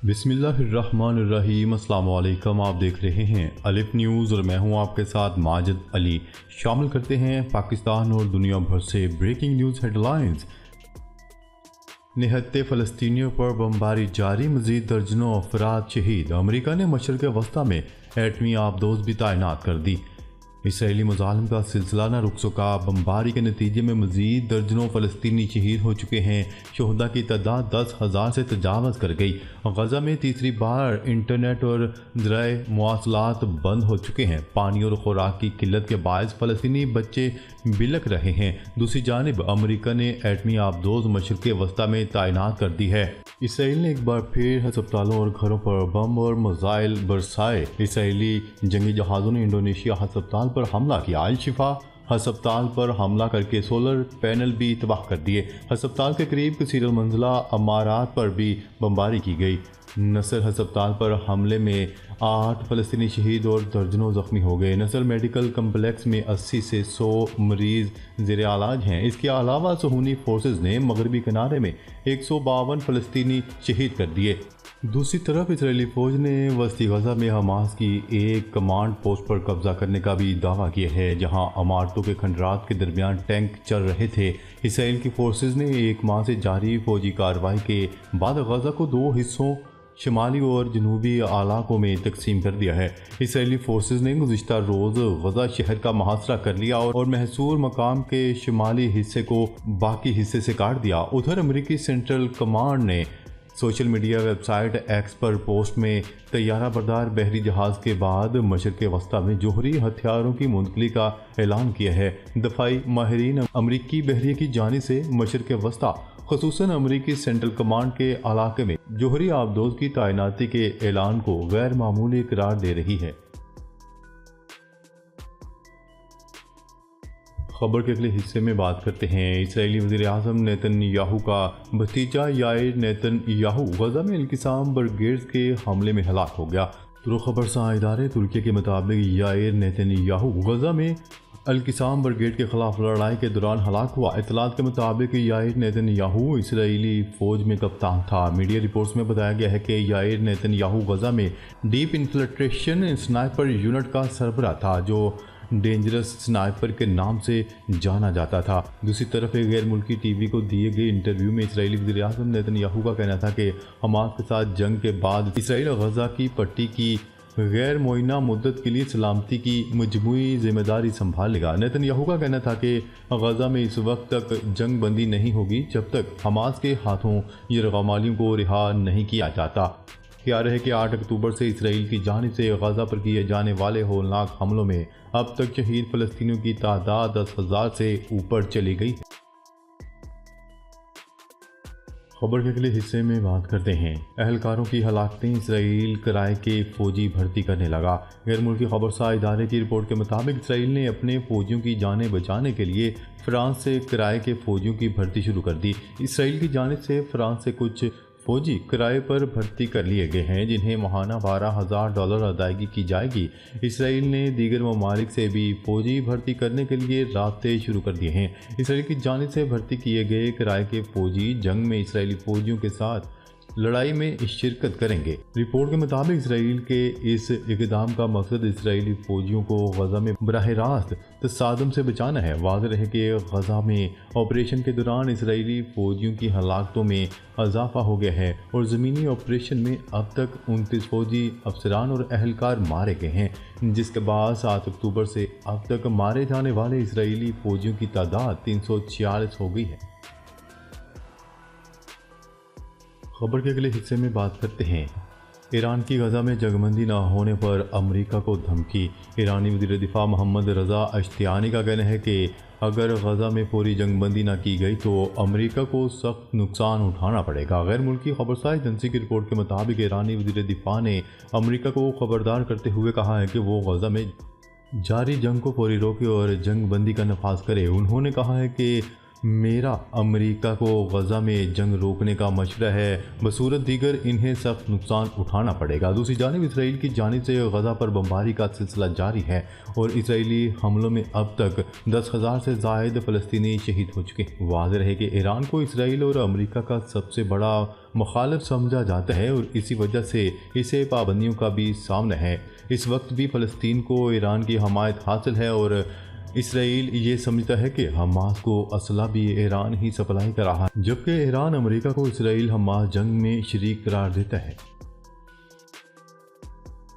بسم اللہ الرحمن الرحیم۔ السلام علیکم، آپ دیکھ رہے ہیں الف نیوز اور میں ہوں آپ کے ساتھ ماجد علی۔ شامل کرتے ہیں پاکستان اور دنیا بھر سے بریکنگ نیوز ہیڈ لائنز۔ نہتے فلسطینیوں پر بمباری جاری، مزید درجنوں افراد شہید۔ امریکہ نے مشرق وسطی میں ایٹمی آبدوز بھی تعینات کر دی۔ اسرائیلی مظالم کا سلسلہ نہ رک سکا، بمباری کے نتیجے میں مزید درجنوں فلسطینی شہید ہو چکے ہیں۔ شہداء کی تعداد 10,000 سے تجاوز کر گئی۔ غزہ میں تیسری بار انٹرنیٹ اور ذرائع مواصلات بند ہو چکے ہیں۔ پانی اور خوراک کی قلت کے باعث فلسطینی بچے بلک رہے ہیں۔ دوسری جانب امریکہ نے ایٹمی آبدوز مشرق وسطی میں تعینات کر دی ہے۔ اسرائیل نے ایک بار پھر ہسپتالوں اور گھروں پر بم اور میزائل برسائے۔ اسرائیلی جنگی جہازوں نے انڈونیشیا ہسپتال پر حملہ کیا۔ الشفا ہسپتال پر حملہ کر کے سولر پینل بھی تباہ کر دیے۔ ہسپتال کے قریب کثیر المنزلہ عمارات پر بھی بمباری کی گئی۔ نصر ہسپتال پر حملے میں 8 فلسطینی شہید اور درجنوں زخمی ہو گئے۔ نصر میڈیکل کمپلیکس میں 80 سے 100 مریض زیر علاج ہیں۔ اس کے علاوہ صہیونی فورسز نے مغربی کنارے میں 152 فلسطینی شہید کر دیے۔ دوسری طرف اسرائیلی فوج نے وسطی غزہ میں حماس کی ایک کمانڈ پوسٹ پر قبضہ کرنے کا بھی دعویٰ کیا ہے، جہاں عمارتوں کے کھنڈرات کے درمیان ٹینک چل رہے تھے۔ اسرائیل کی فورسز نے ایک ماہ سے جاری فوجی کارروائی کے بعد غزہ کو 2 حصوں، شمالی اور جنوبی علاقوں میں تقسیم کر دیا ہے۔ اسرائیلی فورسز نے گزشتہ روز غزہ شہر کا محاصرہ کر لیا اور محصور مقام کے شمالی حصے کو باقی حصے سے کاٹ دیا۔ ادھر امریکی سینٹرل کمانڈ نے social media website X پر پوسٹ میں طیارہ بردار بحری جہاز کے بعد مشرق وسطی میں جوہری ہتھیاروں کی منتقلی کا اعلان کیا ہے۔ دفاعی ماہرین امریکی بحریہ کی جانب سے مشرق وسطی، خصوصاً امریکی سینٹرل کمانڈ کے علاقے میں جوہری آبدوز کی تعیناتی کے اعلان کو غیر معمولی قرار دے رہی ہے۔ خبر کے اگلے حصے میں بات کرتے ہیں اسرائیلی وزیر اعظم نیتن یاہو کا بھتیجا یائر نیتن یاہو غزہ میں القسام برگیڈز کے حملے میں ہلاک ہو گیا۔ خبر ساں ادارے ترکی کے مطابق یائر نیتن یاہو غزہ میں القسام برگیڈ کے خلاف لڑائی کے دوران ہلاک ہوا۔ اطلاعات کے مطابق یائر نیتن یاہو اسرائیلی فوج میں کپتان تھا۔ میڈیا رپورٹس میں بتایا گیا ہے کہ یائر نیتن یاہو غزہ میں ڈیپ انفلٹریشن سنائپر یونٹ کا سربراہ تھا، جو ڈینجرس سنائپر کے نام سے جانا جاتا تھا۔ دوسری طرف ایک غیر ملکی ٹی وی کو دیے گئے انٹرویو میں اسرائیلی وزیر اعظم نیتن یاہو کا کہنا تھا کہ حماس کے ساتھ جنگ کے بعد اسرائیل غزہ کی پٹی کی غیر معینہ مدت کے لیے سلامتی کی مجموعی ذمہ داری سنبھالے گا۔ نیتن یاہو کا کہنا تھا کہ غزہ میں اس وقت تک جنگ بندی نہیں ہوگی جب تک حماس کے ہاتھوں یرغمالیوں کو رہا نہیں کیا جاتا۔ خیال ہے کہ 8 اکتوبر سے اسرائیل کی جانب سے غزہ پر کیے جانے والے ہولناک حملوں میں اب تک شہید فلسطینیوں کی تعداد 10,000 سے اوپر چلی گئی ہے۔ خبر کے اگلے حصے میں بات کرتے ہیں اہلکاروں کی ہلاکتیں، اسرائیل کرائے کے فوجی بھرتی کرنے لگا۔ غیر ملکی خبرساں ادارے کی رپورٹ کے مطابق اسرائیل نے اپنے فوجیوں کی جانیں بچانے کے لیے فرانس سے کرائے کے فوجیوں کی بھرتی شروع کر دی۔ اسرائیل کی جانب سے فرانس سے کچھ فوجی کرائے پر بھرتی کر لیے گئے ہیں، جنہیں ماہانہ $12,000 ادائیگی کی جائے گی۔ اسرائیل نے دیگر ممالک سے بھی فوجی بھرتی کرنے کے لیے رابطے شروع کر دیے ہیں۔ اسرائیل کی جانب سے بھرتی کیے گئے کرائے کے فوجی جنگ میں اسرائیلی فوجیوں کے ساتھ لڑائی میں شرکت کریں گے۔ رپورٹ کے مطابق اسرائیل کے اس اقدام کا مقصد اسرائیلی فوجیوں کو غزہ میں براہ راست تصادم سے بچانا ہے۔ واضح ہے کہ غزہ میں آپریشن کے دوران اسرائیلی فوجیوں کی ہلاکتوں میں اضافہ ہو گیا ہے اور زمینی آپریشن میں اب تک 29 فوجی افسران اور اہلکار مارے گئے ہیں، جس کے بعد 7 اکتوبر سے اب تک مارے جانے والے اسرائیلی فوجیوں کی تعداد 346 ہو گئی ہے۔ خبر کے اگلے حصے میں بات کرتے ہیں ایران کی غزہ میں جنگ بندی نہ ہونے پر امریکہ کو دھمکی۔ ایرانی وزیر دفاع محمد رضا اشتیانی کا کہنا ہے کہ اگر غزہ میں فوری جنگ بندی نہ کی گئی تو امریکہ کو سخت نقصان اٹھانا پڑے گا۔ غیر ملکی خبرساں ایجنسی کی رپورٹ کے مطابق ایرانی وزیر دفاع نے امریکہ کو خبردار کرتے ہوئے کہا ہے کہ وہ غزہ میں جاری جنگ کو فوری روکے اور جنگ بندی کا نفاذ کرے۔ انہوں نے کہا ہے کہ میرا امریکہ کو غزہ میں جنگ روکنے کا مشورہ ہے، بصورت دیگر انہیں سخت نقصان اٹھانا پڑے گا۔ دوسری جانب اسرائیل کی جانب سے غزہ پر بمباری کا سلسلہ جاری ہے اور اسرائیلی حملوں میں اب تک 10,000 سے زائد فلسطینی شہید ہو چکے ہیں۔ واضح ہے کہ ایران کو اسرائیل اور امریکہ کا سب سے بڑا مخالف سمجھا جاتا ہے اور اسی وجہ سے اسے پابندیوں کا بھی سامنا ہے۔ اس وقت بھی فلسطین کو ایران کی حمایت حاصل ہے اور اسرائیل یہ سمجھتا ہے کہ حماس کو اسلحہ بھی ایران ہی سپلائی کر رہا ہے، جبکہ ایران امریکہ کو اسرائیل حماس جنگ میں شریک قرار دیتا ہے۔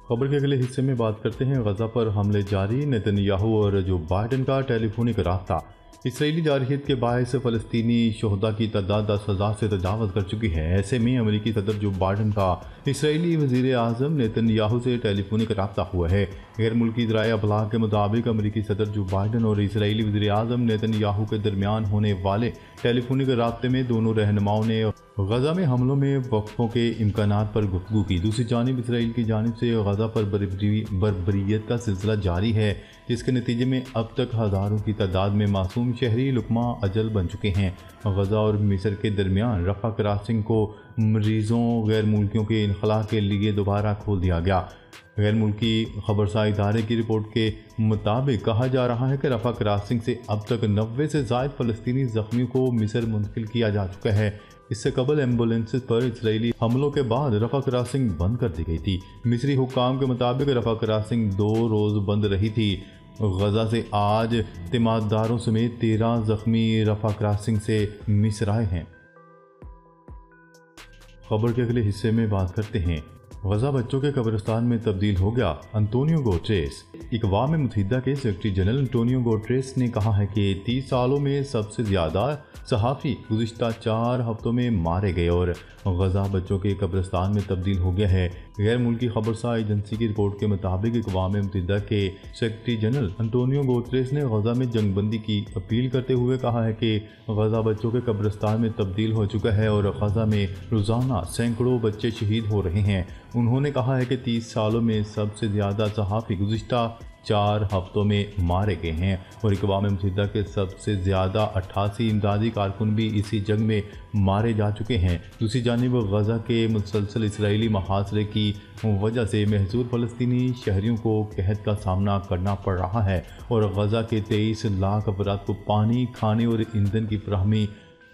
خبر کے اگلے حصے میں بات کرتے ہیں غزہ پر حملے جاری، نیتن یاہو اور جو بائیڈن کا ٹیلی فونک رابطہ۔ اسرائیلی جارحیت کے باعث فلسطینی شہداء کی تعداد 10,000 سے تجاوز کر چکی ہے۔ ایسے میں امریکی صدر جو بائیڈن کا اسرائیلی وزیر اعظم نیتن یاہو سے ٹیلی فونک رابطہ ہوا ہے۔ غیر ملکی ذرائع ابلاغ کے مطابق امریکی صدر جو بائیڈن اور اسرائیلی وزیر اعظم نیتن یاہو کے درمیان ہونے والے ٹیلی فونک رابطے میں دونوں رہنماؤں نے غزہ میں حملوں میں وقفوں کے امکانات پر گفتگو کی۔ دوسری جانب اسرائیل کی جانب سے غزہ پر بربریت کا سلسلہ جاری ہے، جس کے نتیجے میں اب تک ہزاروں کی تعداد میں معصوم شہری لقمہ اجل بن چکے ہیں۔ غزہ اور مصر کے درمیان رفح کراسنگ کو مریضوں غیر ملکیوں کے انخلاء کے لیے دوبارہ کھول دیا گیا۔ غیر ملکی خبرساں ادارے کی رپورٹ کے مطابق کہا جا رہا ہے کہ رفح کراسنگ سے اب تک 90 سے زائد فلسطینی زخمیوں کو مصر منتقل کیا جا چکا ہے۔ اس سے قبل ایمبولینس پر اسرائیلی حملوں کے بعد رفح کراسنگ بند کر دی گئی تھی۔ مصری حکام کے مطابق رفح کراسنگ 2 روز بند رہی تھی۔ غزہ سے آج تیمارداروں سمیت 13 زخمی رفح کراسنگ سے مصر آئے ہیں۔ خبر کے اگلے حصے میں بات کرتے ہیں غزہ بچوں کے قبرستان میں تبدیل ہو گیا، انطونیو گوٹریس۔ اقوام متحدہ کے سیکرٹری جنرل انطونیو گوٹریس نے کہا ہے کہ 30 سالوں میں سب سے زیادہ صحافی گزشتہ 4 ہفتوں میں مارے گئے اور غزہ بچوں کے قبرستان میں تبدیل ہو گیا ہے۔ غیر ملکی خبرساں ایجنسی کی رپورٹ کے مطابق اقوام متحدہ کے سیکرٹری جنرل انطونیو گوٹریس نے غزہ میں جنگ بندی کی اپیل کرتے ہوئے کہا ہے کہ غزہ بچوں کے قبرستان میں تبدیل ہو چکا ہے اور غزہ میں روزانہ سینکڑوں بچے شہید ہو رہے ہیں۔ انہوں نے کہا ہے کہ 30 سالوں میں سب سے زیادہ صحافی گزشتہ 4 ہفتوں میں مارے گئے ہیں اور اقوام متحدہ کے سب سے زیادہ 88 امدادی کارکن بھی اسی جنگ میں مارے جا چکے ہیں۔ دوسری جانب غزہ کے مسلسل اسرائیلی محاصرے کی وجہ سے محصور فلسطینی شہریوں کو قحط کا سامنا کرنا پڑ رہا ہے اور غزہ کے 23 لاکھ افراد کو پانی، کھانے اور ایندھن کی فراہمی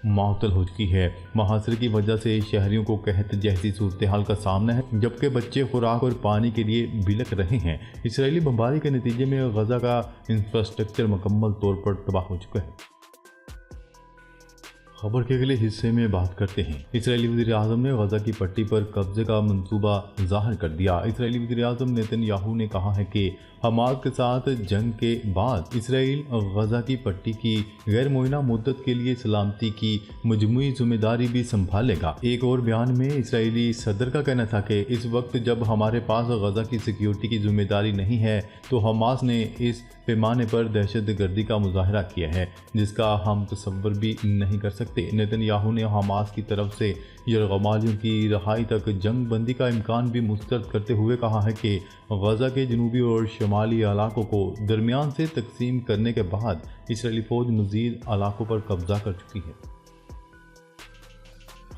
معطل ہو چکی ہے۔ محاصرے کی وجہ سے شہریوں کو قحط جیسی صورتحال کا سامنا ہے، جبکہ بچے خوراک اور پانی کے لیے بلک رہے ہیں۔ اسرائیلی بمباری کے نتیجے میں غزہ کا انفراسٹرکچر مکمل طور پر تباہ ہو چکا ہے۔ خبر کے اگلے حصے میں بات کرتے ہیں اسرائیلی وزیر اعظم نے غزہ کی پٹی پر قبضے کا منصوبہ ظاہر کر دیا۔ اسرائیلی وزیر اعظم نیتن یاہو نے کہا ہے کہ حماس کے ساتھ جنگ کے بعد اسرائیل غزہ کی پٹی کی غیر معینہ مدت کے لیے سلامتی کی مجموعی ذمہ داری بھی سنبھالے گا۔ ایک اور بیان میں اسرائیلی صدر کا کہنا تھا کہ اس وقت جب ہمارے پاس غزہ کی سیکیورٹی کی ذمہ داری نہیں ہے تو حماس نے اس پیمانے پر دہشت گردی کا مظاہرہ کیا ہے جس کا ہم تصور بھی نہیں کر سکتے۔ نیتن یاہو نے حماس کی طرف سے یرغمالیوں کی رہائی تک جنگ بندی کا امکان بھی مسترد کرتے ہوئے کہا ہے کہ غزہ کے جنوبی اور شمالی علاقوں کو درمیان سے تقسیم کرنے کے بعد اسرائیلی فوج مزید علاقوں پر قبضہ کر چکی ہے۔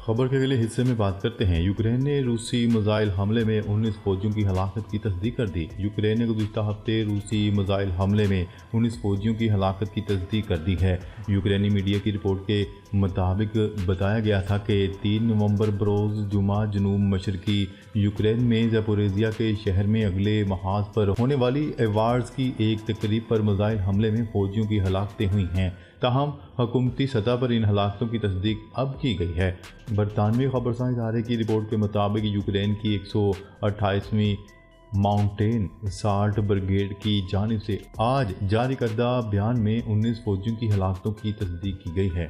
خبر کے اگلے حصے میں بات کرتے ہیں یوکرین نے روسی میزائل حملے میں 19 فوجیوں کی ہلاکت کی تصدیق کر دی۔ یوکرین نے گزشتہ ہفتے روسی میزائل حملے میں 19 فوجیوں کی ہلاکت کی تصدیق کر دی ہے۔ یوکرینی میڈیا کی رپورٹ کے مطابق بتایا گیا تھا کہ 3 نومبر بروز جمعہ جنوب مشرقی یوکرین میں زیپوریزیا کے شہر میں اگلے محاذ پر ہونے والی ایوارڈز کی ایک تقریب پر میزائل حملے میں فوجیوں کی ہلاکتیں ہوئی ہیں۔ تاہم حکومتی سطح پر ان ہلاکتوں کی تصدیق اب کی گئی ہے۔ برطانوی خبرساں ادارے کی رپورٹ کے مطابق یوکرین کی 128ویں ماؤنٹین اسالٹ بریگیڈ کی جانب سے آج جاری کردہ بیان میں 19 فوجیوں کی ہلاکتوں کی تصدیق کی گئی ہے۔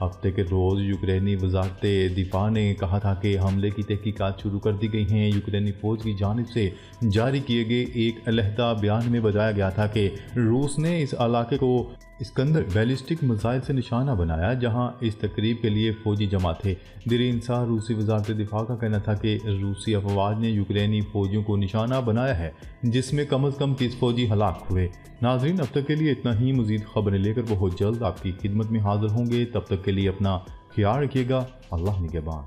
ہفتے کے روز یوکرینی وزارت دفاع نے کہا تھا کہ حملے کی تحقیقات شروع کر دی گئی ہیں۔ یوکرینی فوج کی جانب سے جاری کیے گئے ایک علیحدہ بیان میں بتایا گیا تھا کہ روس نے اس علاقے کو اسکندر بیلسٹک میزائل سے نشانہ بنایا، جہاں اس تقریب کے لیے فوجی جمع تھے۔ دیر انصار روسی وزارت دفاع کا کہنا تھا کہ روسی افواج نے یوکرینی فوجیوں کو نشانہ بنایا ہے، جس میں کم از کم 30 فوجی ہلاک ہوئے۔ ناظرین، اب تک کے لیے اتنا ہی۔ مزید خبریں لے کر بہت جلد آپ کی خدمت میں حاضر ہوں گے۔ تب تک کے لیے اپنا خیال رکھیے گا۔ اللہ نگہبان۔